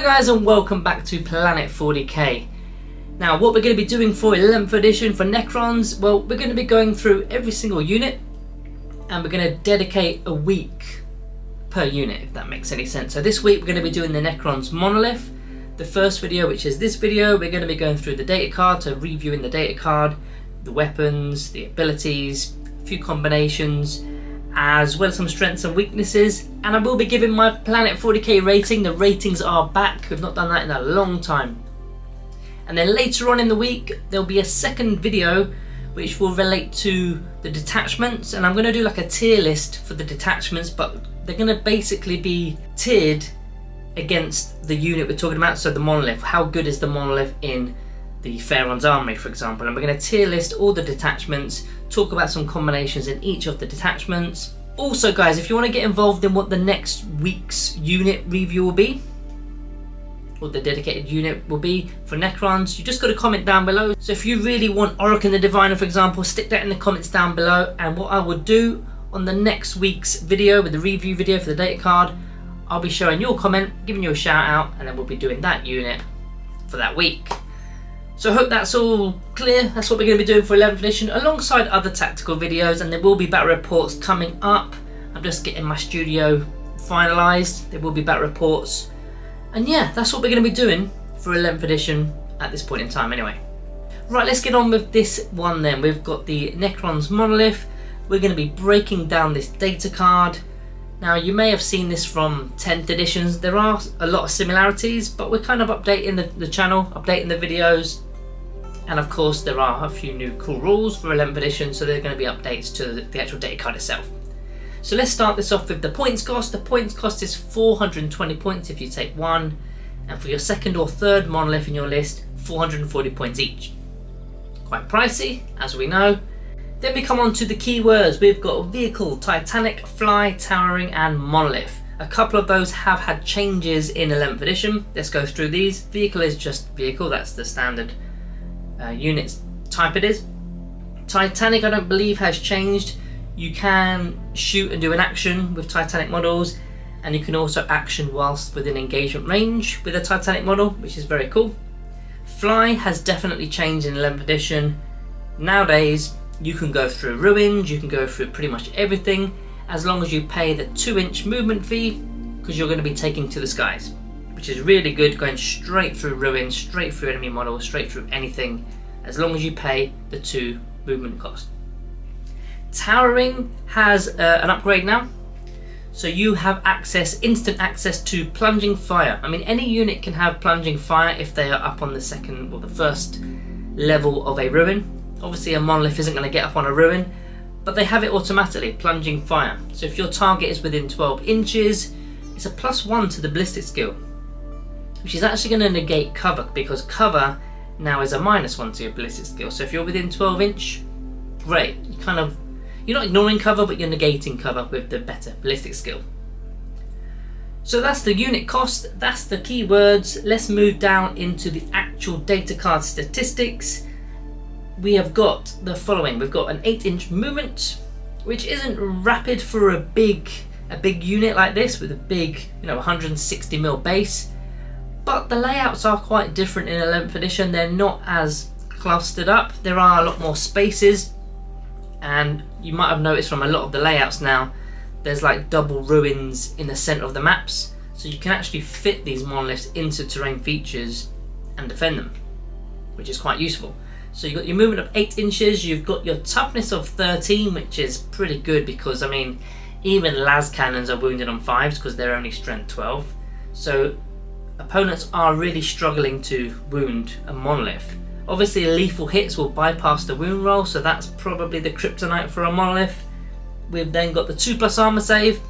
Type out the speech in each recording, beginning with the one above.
Hello guys and welcome back to Planet 40k. Now what we're going to be doing for 11th edition for Necrons, well we're going to be going through every single unit and we're going to dedicate a week per unit, if that makes any sense. So this week we're going to be doing the Necron's Monolith. The first video, which is this video, we're going to be going through the data card, so reviewing the data card, the weapons, the abilities, a few combinations, as well as some strengths and weaknesses, and I will be giving my Planet 40k rating. The ratings are back, we've not done that in a long time. And then later on in the week there'll be a second video which will relate to the detachments, and I'm going to do like a tier list for the detachments, but they're going to basically be tiered against the unit we're talking about. So the Monolith, how good is the Monolith in the Pharaoh's army, for example, and we're going to tier list all the detachments, talk about some combinations in each of the detachments. Also guys, if you want to get involved in what the next week's unit review will be, or the dedicated unit will be for Necrons, you just got to comment down below. So if you really want Orokin the Diviner, for example, stick that in the comments down below, and what I will do on the next week's video, with the review video for the data card, I'll be showing your comment, giving you a shout out, and then we'll be doing that unit for that week. So I hope that's all clear. That's what we're going to be doing for 11th edition, alongside other tactical videos, and there will be battle reports coming up. I'm just getting my studio finalised. There will be battle reports, and yeah, that's what we're going to be doing for 11th edition at this point in time anyway. Right, let's get on with this one then. We've got the Necron's Monolith. We're going to be breaking down this data card. Now you may have seen this from 10th editions. There are a lot of similarities, but we're kind of updating the channel, updating the videos, and of course there are a few new cool rules for 11th edition, so there are going to be updates to the actual data card itself. So let's start this off with the points cost. The points cost is 420 points if you take one, and for your second or third monolith in your list, 440 points each. Quite pricey, as we know. Then we come on to the keywords. We've got vehicle, titanic, fly, towering, and monolith. A couple of those have had changes in 11th edition. Let's go through these. Vehicle is just vehicle, that's the standard unit type it is. Titanic I don't believe has changed. You can shoot and do an action with Titanic models, and you can also action whilst within engagement range with a Titanic model, which is very cool. Fly has definitely changed in 11th edition. Nowadays you can go through ruins, you can go through pretty much everything, as long as you pay the 2-inch movement fee, because you're going to be taking to the skies, which is really good, going straight through ruins, straight through enemy models, straight through anything, as long as you pay the 2 movement cost. Towering has an upgrade now, so you have instant access to plunging fire. I mean, any unit can have plunging fire if they are up on the second or the first level of a ruin. Obviously a monolith isn't going to get up on a ruin, but they have it automatically, plunging fire. So if your target is within 12 inches, it's a +1 to the ballistic skill, which is actually going to negate cover, because cover now is a -1 to your ballistic skill. So if you're within 12 inch, great. You're not ignoring cover, but you're negating cover with the better ballistic skill. So that's the unit cost, that's the keywords. Let's move down into the actual data card statistics. We have got the following. We've got an 8-inch movement, which isn't rapid for a big unit like this with a big 160 mil base, but the layouts are quite different in 11th edition. They're not as clustered up, there are a lot more spaces, and you might have noticed from a lot of the layouts now there's like double ruins in the center of the maps, so you can actually fit these monoliths into terrain features and defend them, which is quite useful. So you've got your movement of 8 inches, you've got your toughness of 13, which is pretty good, because I mean even las cannons are wounded on 5s because they're only strength 12. So opponents are really struggling to wound a monolith. Obviously lethal hits will bypass the wound roll, so that's probably the kryptonite for a monolith. We've then got the 2+ armor save.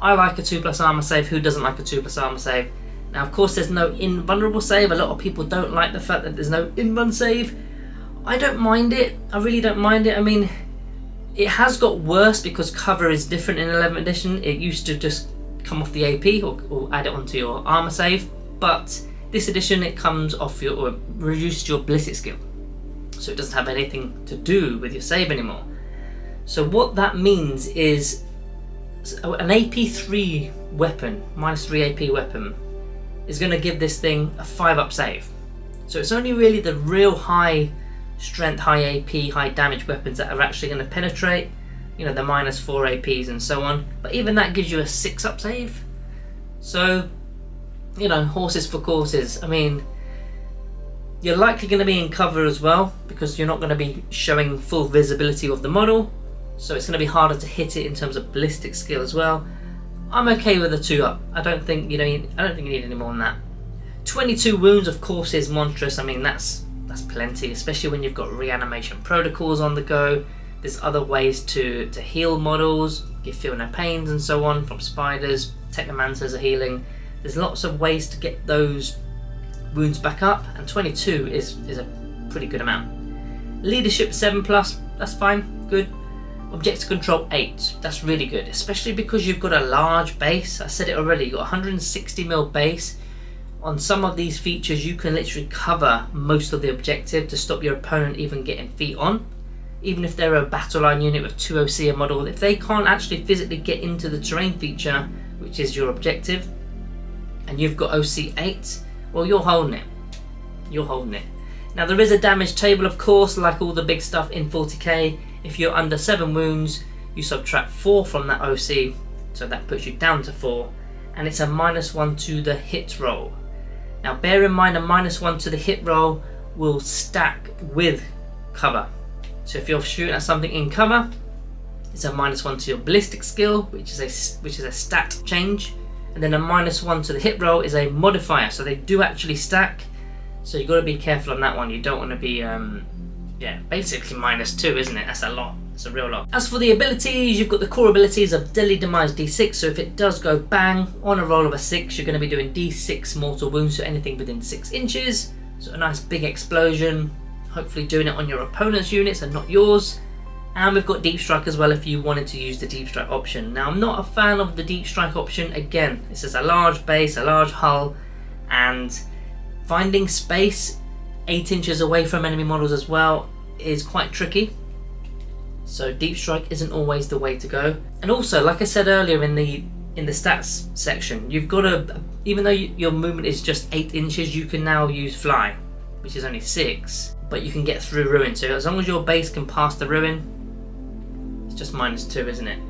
I like a 2+ armor save. Who doesn't like a 2+ armor save? Now of course there's no invulnerable save. A lot of people don't like the fact that there's no invuln save. I don't mind it, I really don't mind it. I mean, it has got worse because cover is different in 11th edition. It used to just come off the AP or add it onto your armor save, but this edition it comes off or reduces your ballistic skill, so it doesn't have anything to do with your save anymore. So what that means is an AP3 weapon, -3 AP weapon, is going to give this thing a 5-up save. So it's only really the real high strength, high AP, high damage weapons that are actually going to penetrate, you know, the -4 APs and so on. But even that gives you a 6-up save. So, you know, horses for courses. I mean, you're likely going to be in cover as well, because you're not going to be showing full visibility of the model. So it's going to be harder to hit it in terms of ballistic skill as well. I'm okay with a 2-up. I don't think you need any more than that. 22 wounds, of course, is monstrous. I mean, that's plenty, especially when you've got reanimation protocols on the go. There's other ways to heal models, you feel no pains and so on, from spiders, technomancers are healing. There's lots of ways to get those wounds back up, and 22 is a pretty good amount. Leadership 7+, that's fine, good. Objective control 8, that's really good, especially because you've got a large base. I said it already, you've got 160mm base. On some of these features you can literally cover most of the objective to stop your opponent even getting feet on. Even if they're a battle line unit with 2 OC a model, if they can't actually physically get into the terrain feature, which is your objective, and you've got OC 8, well, you're holding it. You're holding it. Now there is a damage table, of course, like all the big stuff in 40k. If you're under 7 wounds, you subtract 4 from that OC, so that puts you down to 4, and it's a -1 to the hit roll. Now bear in mind, a -1 to the hit roll will stack with cover. So if you're shooting at something in cover, it's a -1 to your ballistic skill, which is a stat change, and then a -1 to the hit roll is a modifier. So they do actually stack. So you've got to be careful on that one. You don't want to be, yeah, basically -2, isn't it? That's a lot. It's a real lot. As for the abilities, you've got the core abilities of Deadly Demise D6. So if it does go bang on a roll of a 6, you're going to be doing D6 mortal wounds, so anything within 6 inches. So a nice big explosion. Hopefully doing it on your opponent's units and not yours. And we've got Deep Strike as well if you wanted to use the Deep Strike option. Now I'm not a fan of the Deep Strike option. Again, this is a large base, a large hull, and finding space 8 inches away from enemy models as well is quite tricky. So Deep Strike isn't always the way to go. And also, like I said earlier in the stats section, you've got to, even though your movement is just 8 inches, you can now use Fly, which is only 6, but you can get through Ruin. So as long as your base can pass the Ruin, it's just -2, isn't it?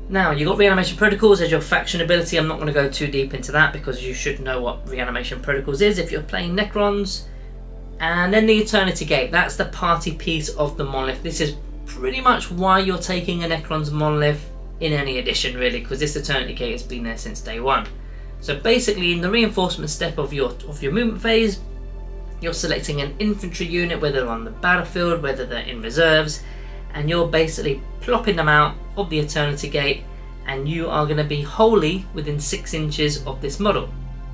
Now, you've got Reanimation Protocols as your faction ability. I'm not going to go too deep into that because you should know what Reanimation Protocols is if you're playing Necrons. And then the Eternity Gate, that's the party piece of the Monolith. This is pretty much why you're taking a Necron's Monolith in any edition, really, because this Eternity Gate has been there since day one. So basically, in the reinforcement step of your movement phase, you're selecting an infantry unit, whether they're on the battlefield, whether they're in reserves, and you're basically plopping them out of the Eternity Gate, and you are going to be wholly within 6 inches of this model.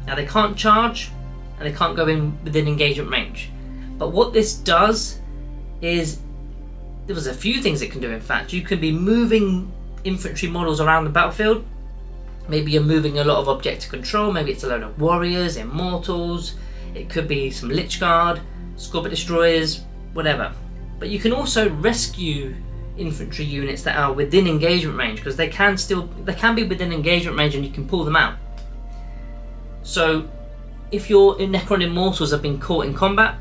Now they can't charge, and they can't go in within engagement range. But what this does is, there's a few things it can do in fact. You can be moving infantry models around the battlefield. Maybe you're moving a lot of objective control, maybe it's a load of warriors, immortals, it could be some Lich Guard, Scorpion Destroyers, whatever. But you can also rescue infantry units that are within engagement range, because they can be within engagement range and you can pull them out. So if your Necron Immortals have been caught in combat,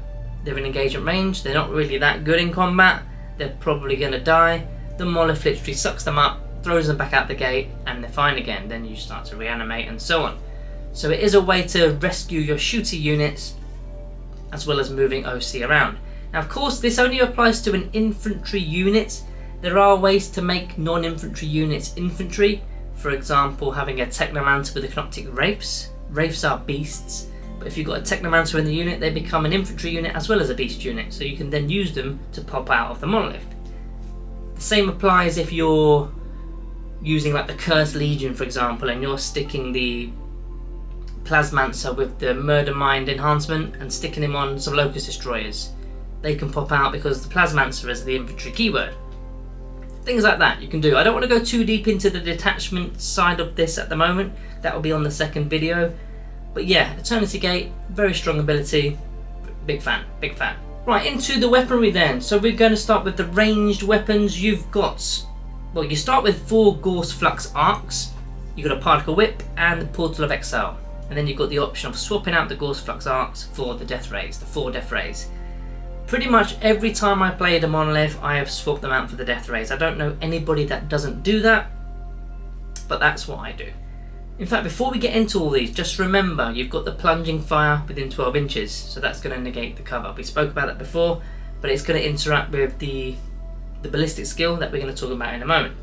they're in engagement range, they're not really that good in combat, they're probably going to die, the Monolith literally sucks them up, throws them back out the gate, and they're fine again. Then you start to reanimate and so on. So it is a way to rescue your shooter units as well as moving OC around. Now of course this only applies to an infantry unit. There are ways to make non-infantry units infantry. For example, having a Technomancer with Ecnoptic Wraiths. Wraiths are beasts, but if you've got a Technomancer in the unit, they become an infantry unit as well as a beast unit, so you can then use them to pop out of the Monolith. The same applies if you're using like the Cursed Legion, for example, and you're sticking the Plasmancer with the Murder Mind enhancement and sticking him on some Locust Destroyers. They can pop out because the Plasmancer is the infantry keyword. Things like that you can do. I don't want to go too deep into the detachment side of this at the moment. That will be on the second video. But yeah, Eternity Gate, very strong ability. Big fan, big fan. Right, into the weaponry then. So we're going to start with the ranged weapons. You've got, well, you start with 4 Gorse Flux Arcs. You've got a Particle Whip and the Portal of Exile. and then you've got the option of swapping out the Gauss Flux Arcs for the Death Rays, the 4 Death Rays. Pretty much every time I played a Monolith, I have swapped them out for the Death Rays. I don't know anybody that doesn't do that, but that's what I do. In fact, before we get into all these, just remember you've got the plunging fire within 12 inches, so that's going to negate the cover. We spoke about that before, but it's going to interact with the ballistic skill that we're going to talk about in a moment.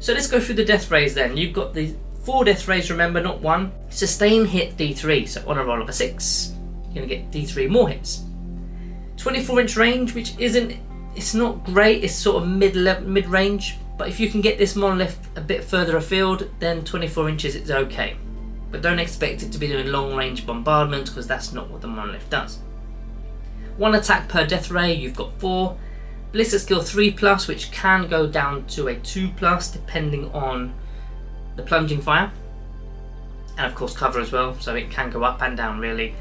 So let's go through the Death Rays then. You've got the 4 Death Rays, remember, not 1. Sustain hit D3, so on a roll of a 6, you're going to get D3 more hits. 24-inch range, which it's not great, it's sort of mid-range, but if you can get this Monolith a bit further afield, then 24 inches is okay. But don't expect it to be doing long-range bombardment, because that's not what the Monolith does. 1 attack per Death Ray, you've got 4. Ballistic skill 3+, which can go down to a 2+, depending on the plunging fire. And of course cover as well, so it can go up and down really.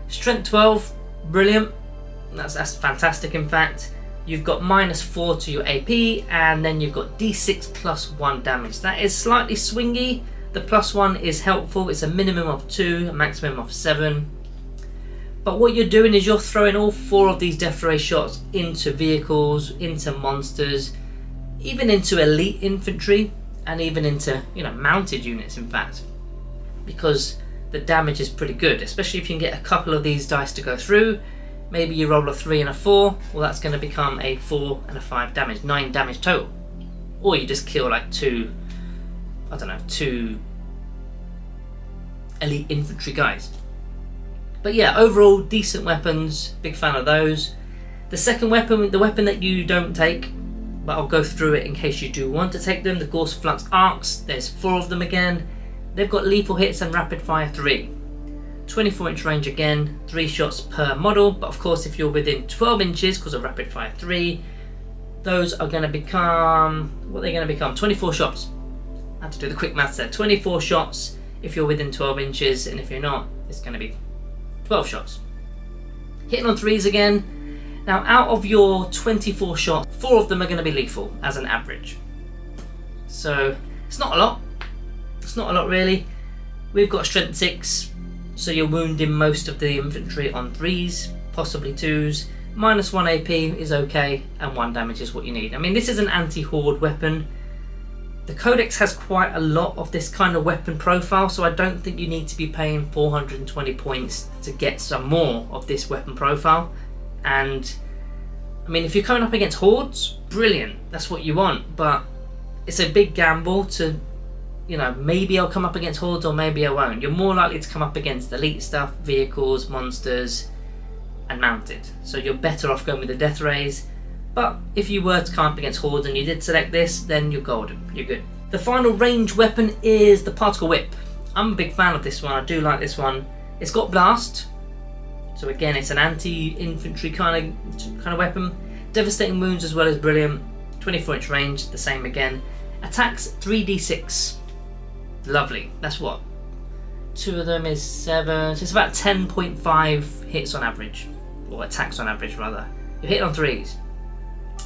Strength 12, brilliant. That's fantastic. In fact, you've got -4 to your AP, and then you've got D6 +1 damage. That is slightly swingy. The +1 is helpful. It's a minimum of 2, a maximum of 7. But what you're doing is you're throwing all 4 of these Death Ray shots into vehicles, into monsters, even into elite infantry, and even into, mounted units, in fact, because the damage is pretty good, especially if you can get a couple of these dice to go through. Maybe you roll a 3 and a 4, well, that's going to become a 4 and a 5 damage, 9 damage total. Or you just kill like 2 elite infantry guys. But yeah, overall decent weapons, big fan of those. The second weapon, the weapon that you don't take, but I'll go through it in case you do want to take them, the Gauss Flux Arcs. There's 4 of them again. They've got lethal hits and rapid fire 3. 24-inch range again, 3 shots per model, but of course if you're within 12 inches because of rapid fire 3, those are going to become, 24 shots. I had to do the quick maths there. 24 shots if you're within 12 inches, and if you're not, it's going to be 12 shots. Hitting on 3s again. Now out of your 24 shots, 4 of them are going to be lethal as an average. So it's not a lot. It's not a lot really. We've got strength 6. So you're wounding most of the infantry on 3s, possibly 2s. -1 AP is okay, and 1 damage is what you need. I mean, this is an anti-horde weapon. The Codex has quite a lot of this kind of weapon profile, so I don't think you need to be paying 420 points to get some more of this weapon profile. And I mean, if you're coming up against hordes, brilliant, that's what you want, but it's a big gamble to, maybe I'll come up against hordes or maybe I won't. You're more likely to come up against elite stuff, vehicles, monsters, and mounted. So you're better off going with the Death Rays. But if you were to come up against hordes and you did select this, then you're golden, you're good. The final range weapon is the Particle Whip. I'm a big fan of this one, I do like this one. It's got blast, so again it's an anti-infantry kind of weapon. Devastating wounds as well is brilliant. 24-inch range, the same again. Attacks 3d6. Lovely. That's what? 2 of them is 7. So it's about 10.5 hits on average. Or attacks on average, rather. You hit on 3s.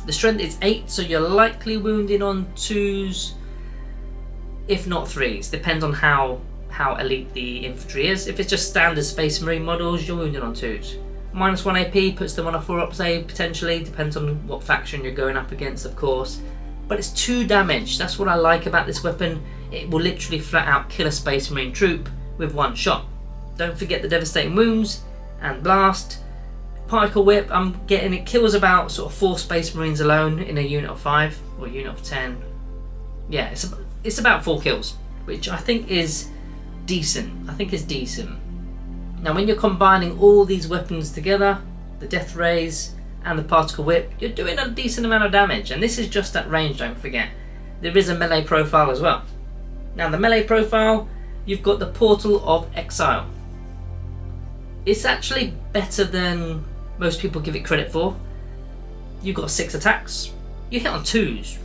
The strength is 8, so you're likely wounding on 2s, if not 3s. Depends on how elite the infantry is. If it's just standard Space Marine models, you're wounding on 2s. -1 AP puts them on a 4-up save, potentially. Depends on what faction you're going up against, of course. But it's 2 damage. That's what I like about this weapon. It will literally flat out kill a Space Marine troop with 1 shot. Don't forget the devastating wounds and blast. Particle Whip, I'm getting, it kills about sort of 4 Space Marines alone in a unit of 5 or unit of 10. Yeah, it's about 4 kills, which I think is decent. Now when you're combining all these weapons together, the Death Rays and the Particle Whip, you're doing a decent amount of damage, and this is just at range, don't forget. There is a melee profile as well. Now the melee profile, you've got the Portal of Exile. It's actually better than most people give it credit for. You've got 6 attacks. You hit on 2s,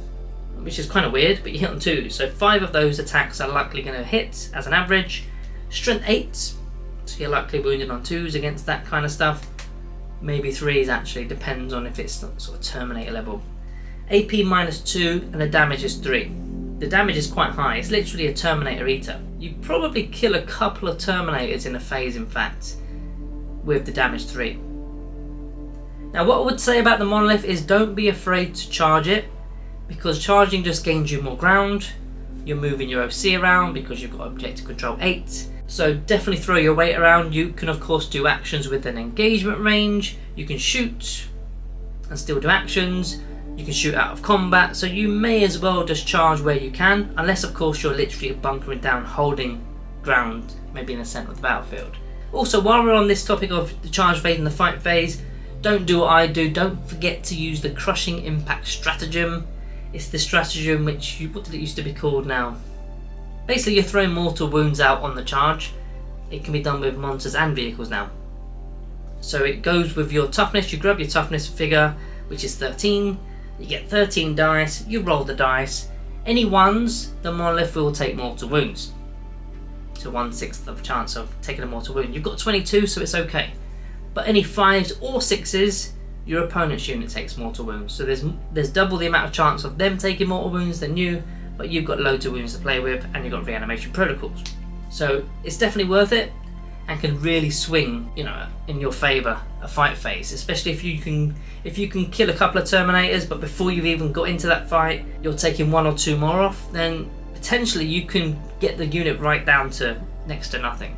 which is kind of weird, but you hit on 2s. So 5 of those attacks are likely going to hit as an average. Strength 8, so you're likely wounded on 2s against that kind of stuff. Maybe 3s actually, depends on if it's sort of Terminator level. AP -2, and the damage is 3. The damage is quite high, it's literally a Terminator eater. You probably kill a couple of Terminators in a phase, in fact, with the damage 3. Now what I would say about the Monolith is don't be afraid to charge it, because charging just gains you more ground. You're moving your OC around because you've got objective control 8. So definitely throw your weight around. You can of course do actions with an engagement range. You can shoot and still do actions. You can shoot out of combat. So you may as well just charge where you can, unless of course you're literally bunkering down, holding ground, maybe in the centre of the battlefield. Also, while we're on this topic of the charge phase and the fight phase, don't do what I do. Don't forget to use the crushing impact stratagem. It's the stratagem which, what did it used to be called now? Basically you're throwing mortal wounds out on the charge. It can be done with monsters and vehicles now. So it goes with your toughness. You grab your toughness figure, which is 13. You get 13 dice, you roll the dice. Any ones, the Monolith will take mortal wounds. So 1/6 of chance of taking a mortal wound. You've got 22, so it's okay. But any 5s or 6s, your opponent's unit takes mortal wounds. So there's double the amount of chance of them taking mortal wounds than you, but you've got loads of wounds to play with, and you've got reanimation protocols. So it's definitely worth it, and can really swing, in your favour a fight phase, especially if you can kill a couple of Terminators, but before you've even got into that fight, you're taking 1 or 2 more off, then potentially you can get the unit right down to next to nothing.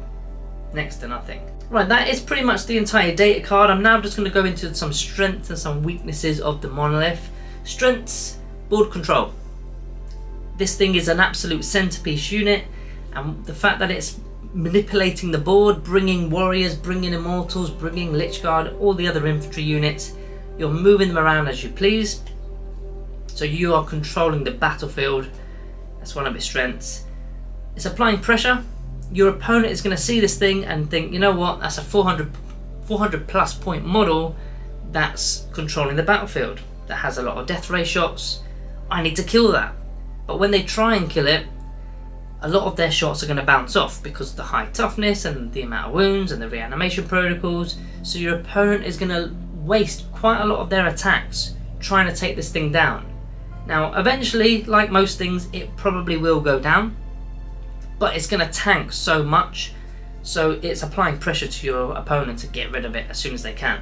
Right, that is pretty much the entire data card. I'm now just going to go into some strengths and some weaknesses of the Monolith. Strengths, board control. This thing is an absolute centerpiece unit, and the fact that it's manipulating the board, bringing warriors, bringing immortals, bringing Lich Guard, all the other infantry units, you're moving them around as you please. So you are controlling the battlefield. That's one of its strengths. It's applying pressure. Your opponent is going to see this thing and think, you know what, that's a 400 plus point model that's controlling the battlefield, that has a lot of death ray shots. I need to kill that. But when they try and kill it, a lot of their shots are going to bounce off because of the high toughness and the amount of wounds and the reanimation protocols. So your opponent is going to waste quite a lot of their attacks trying to take this thing down. Now eventually, like most things, it probably will go down, but it's going to tank so much, so it's applying pressure to your opponent to get rid of it as soon as they can.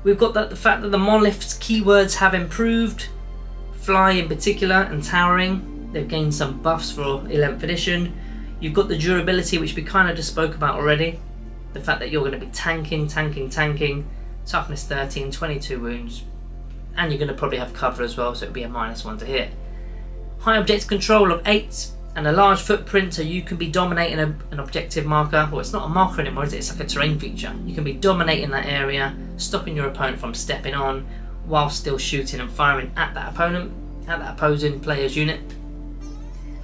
We've got the fact that the Monolith's keywords have improved, fly in particular and towering. They've gained some buffs for 11th edition. You've got the durability, which we kind of just spoke about already. The fact that you're going to be tanking, toughness 13, 22 wounds, and you're going to probably have cover as well, so it'll be a -1 to hit. High objective control of 8 and a large footprint, so you can be dominating an objective marker. Well, it's not a marker anymore, is it? It's like a terrain feature. You can be dominating that area, stopping your opponent from stepping on, while still shooting and firing at that opponent, at that opposing player's unit.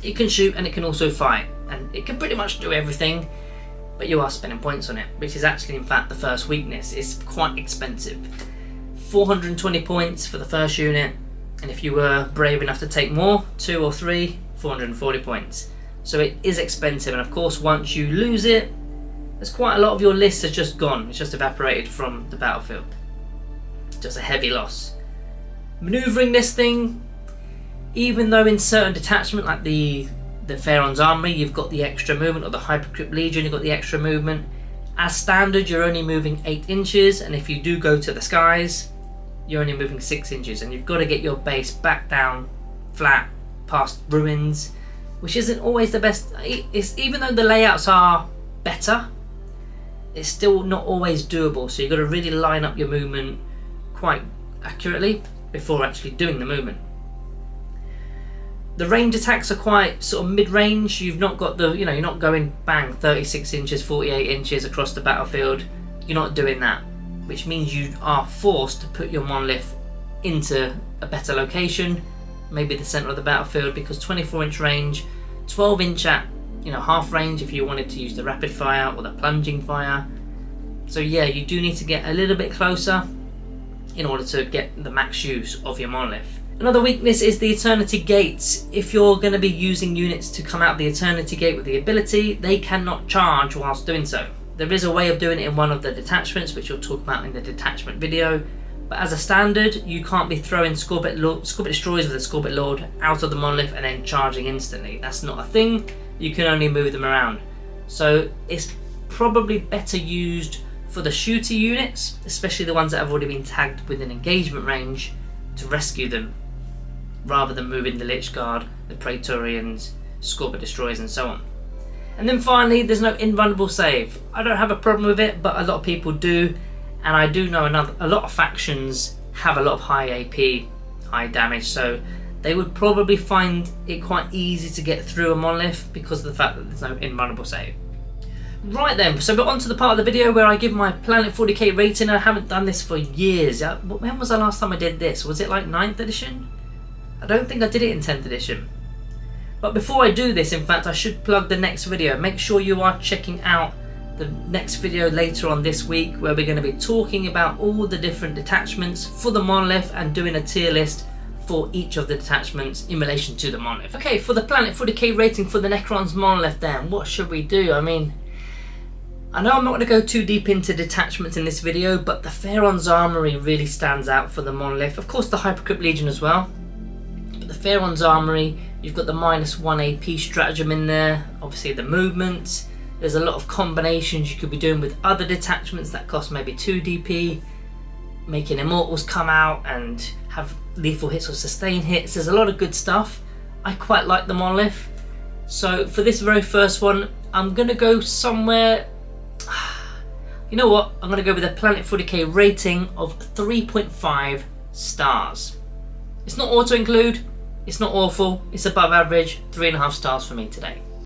It can shoot and it can also fight, and it can pretty much do everything, but you are spending points on it, which is actually in fact the first weakness. It's quite expensive. 420 points for the first unit, and if you were brave enough to take more, 2 or 3, 440 points. So it is expensive, and of course once you lose it, there's quite a lot of your list has just gone. It's just evaporated from the battlefield. Just a heavy loss. Maneuvering this thing, even though in certain detachment like the Pharaoh's Armory you've got the extra movement, or the Hypercrypt Legion you've got the extra movement, as standard you're only moving 8 inches, and if you do go to the skies you're only moving 6 inches, and you've got to get your base back down flat past ruins, which isn't always the best. It's, even though the layouts are better, it's still not always doable, so you've got to really line up your movement quite accurately before actually doing the movement. The range attacks are quite sort of mid-range. You've not got the, you're not going bang 36 inches, 48 inches across the battlefield. You're not doing that, which means you are forced to put your Monolith into a better location, maybe the center of the battlefield, because 24-inch range, 12-inch at half range if you wanted to use the rapid fire or the plunging fire. So yeah, you do need to get a little bit closer in order to get the max use of your Monolith. Another weakness is the Eternity Gates. If you're going to be using units to come out the Eternity Gate with the ability, they cannot charge whilst doing so. There is a way of doing it in one of the detachments, which we'll talk about in the detachment video, but as a standard, you can't be throwing Scorbit Destroyers with the Scorbit Lord out of the Monolith and then charging instantly. That's not a thing. you can only move them around. So it's probably better used for the shooter units, especially the ones that have already been tagged within engagement range, to rescue them, rather than moving the Lich Guard, the Praetorians, Scorpion Destroyers and so on. And then finally, there's no invulnerable save. I don't have a problem with it, but a lot of people do, and I do know a lot of factions have a lot of high AP, high damage, so they would probably find it quite easy to get through a monolith because of the fact that there's no invulnerable save. Right then, so we're on to the part of the video where I give my Planet 40k rating. I haven't done this for years. When was the last time I did this? Was it like 9th edition? I don't think I did it in 10th edition. But before I do this, in fact, I should plug the next video. Make sure you are checking out the next video later on this week, where we're going to be talking about all the different detachments for the monolith and doing a tier list for each of the detachments in relation to the monolith. Okay, for the Planet 40k rating for the Necron's monolith then, what should we do? I mean, I know I'm not going to go too deep into detachments in this video, but the Pharaon's Armory really stands out for the monolith. Of course the Hypercrypt Legion as well. But the Pharaon's Armory, you've got the -1 AP stratagem in there, obviously the movement. There's a lot of combinations you could be doing with other detachments that cost maybe 2 DP, making Immortals come out and have lethal hits or sustain hits. There's a lot of good stuff. I quite like the monolith. So for this very first one, I'm going to go somewhere... You know what? I'm going to go with a Planet 40k rating of 3.5 stars. It's not auto-include, it's not awful, it's above average, 3.5 stars for me today.